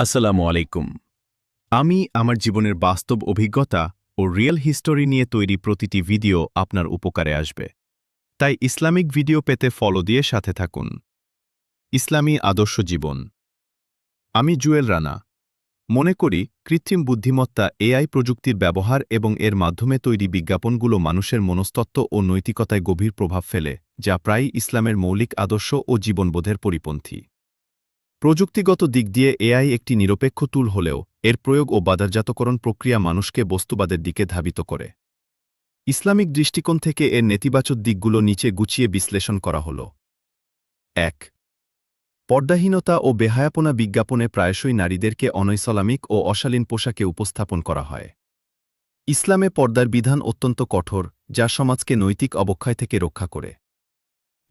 আসসালামু আলাইকুম। আমি আমার জীবনের বাস্তব অভিজ্ঞতা ও রিয়েল হিস্টোরি নিয়ে তৈরি প্রতিটি ভিডিও আপনার উপকারে আসবে। তাই ইসলামিক ভিডিও পেতে ফলো দিয়ে সাথে থাকুন। ইসলামী আদর্শ জীবন। আমি জুয়েল রানা। মনে করি কৃত্রিম বুদ্ধিমত্তা এআই প্রযুক্তির ব্যবহার এবং এর মাধ্যমে তৈরি বিজ্ঞাপনগুলো মানুষের মনস্তত্ত্ব ও নৈতিকতায় গভীর প্রভাব ফেলে, যা প্রায়ই ইসলামের মৌলিক আদর্শ ও জীবনবোধের পরিপন্থী। প্রযুক্তিগত দিক দিয়ে এআই একটি নিরপেক্ষ টুল হলেও এর প্রয়োগ ও বাজারজাতকরণ প্রক্রিয়া মানুষকে বস্তুবাদের দিকে ধাবিত করে। ইসলামিক দৃষ্টিকোণ থেকে এর নেতিবাচক দিকগুলো নিচে গুছিয়ে বিশ্লেষণ করা হল। ১. পর্দাহীনতা ও বেহায়াপনা বিজ্ঞাপনে প্রায়শই নারীদেরকে অনৈসলামিক ও অশালীন পোশাকে উপস্থাপন করা হয়। ইসলামে পর্দার বিধান অত্যন্ত কঠোর, যা সমাজকে নৈতিক অবক্ষয় থেকে রক্ষা করে।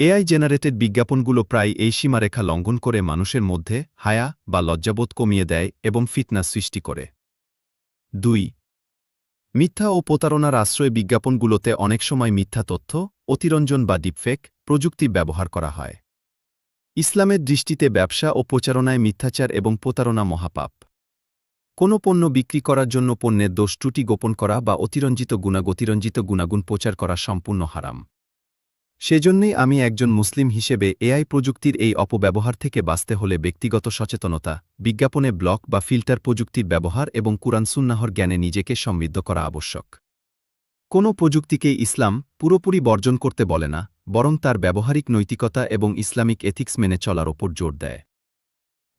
এআই জেনারেটেড বিজ্ঞাপনগুলো প্রায় এই সীমারেখা লঙ্ঘন করে মানুষের মধ্যে হায়া বা লজ্জাবোধ কমিয়ে দেয় এবং ফিতনা সৃষ্টি করে। ২. মিথ্যা ও প্রতারণার আশ্রয়ে বিজ্ঞাপনগুলোতে অনেক সময় মিথ্যা তথ্য, অতিরঞ্জন বা ডিপফেক প্রযুক্তি ব্যবহার করা হয়। ইসলামের দৃষ্টিতে ব্যবসা ও প্রচারণায় মিথ্যাচার এবং প্রতারণা মহাপাপ। কোনো পণ্য বিক্রি করার জন্য পণ্যের দোষ ত্রুটি গোপন করা বা অতিরঞ্জিত গুণাগুণ প্রচার করা সম্পূর্ণ হারাম। সেজন্যই আমি একজন মুসলিম হিসেবে এআই প্রযুক্তির এই অপব্যবহার থেকে বাঁচতে হলে ব্যক্তিগত সচেতনতা, বিজ্ঞাপনে ব্লক বা ফিল্টার প্রযুক্তির ব্যবহার এবং কুরআন সুন্নাহর জ্ঞানে নিজেকে সমৃদ্ধ করা আবশ্যক। কোনো প্রযুক্তিকেই ইসলাম পুরোপুরি বর্জন করতে বলে না, বরং তার ব্যবহারিক নৈতিকতা এবং ইসলামিক এথিক্স মেনে চলার ওপর জোর দেয়।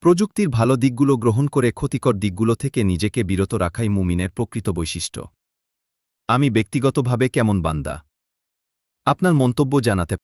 প্রযুক্তির ভালো দিকগুলো গ্রহণ করে ক্ষতিকর দিকগুলো থেকে নিজেকে বিরত রাখাই মুমিনের প্রকৃত বৈশিষ্ট্য। আমি ব্যক্তিগতভাবে কেমন বান্দা? আপনার মন্তব্য জানাতে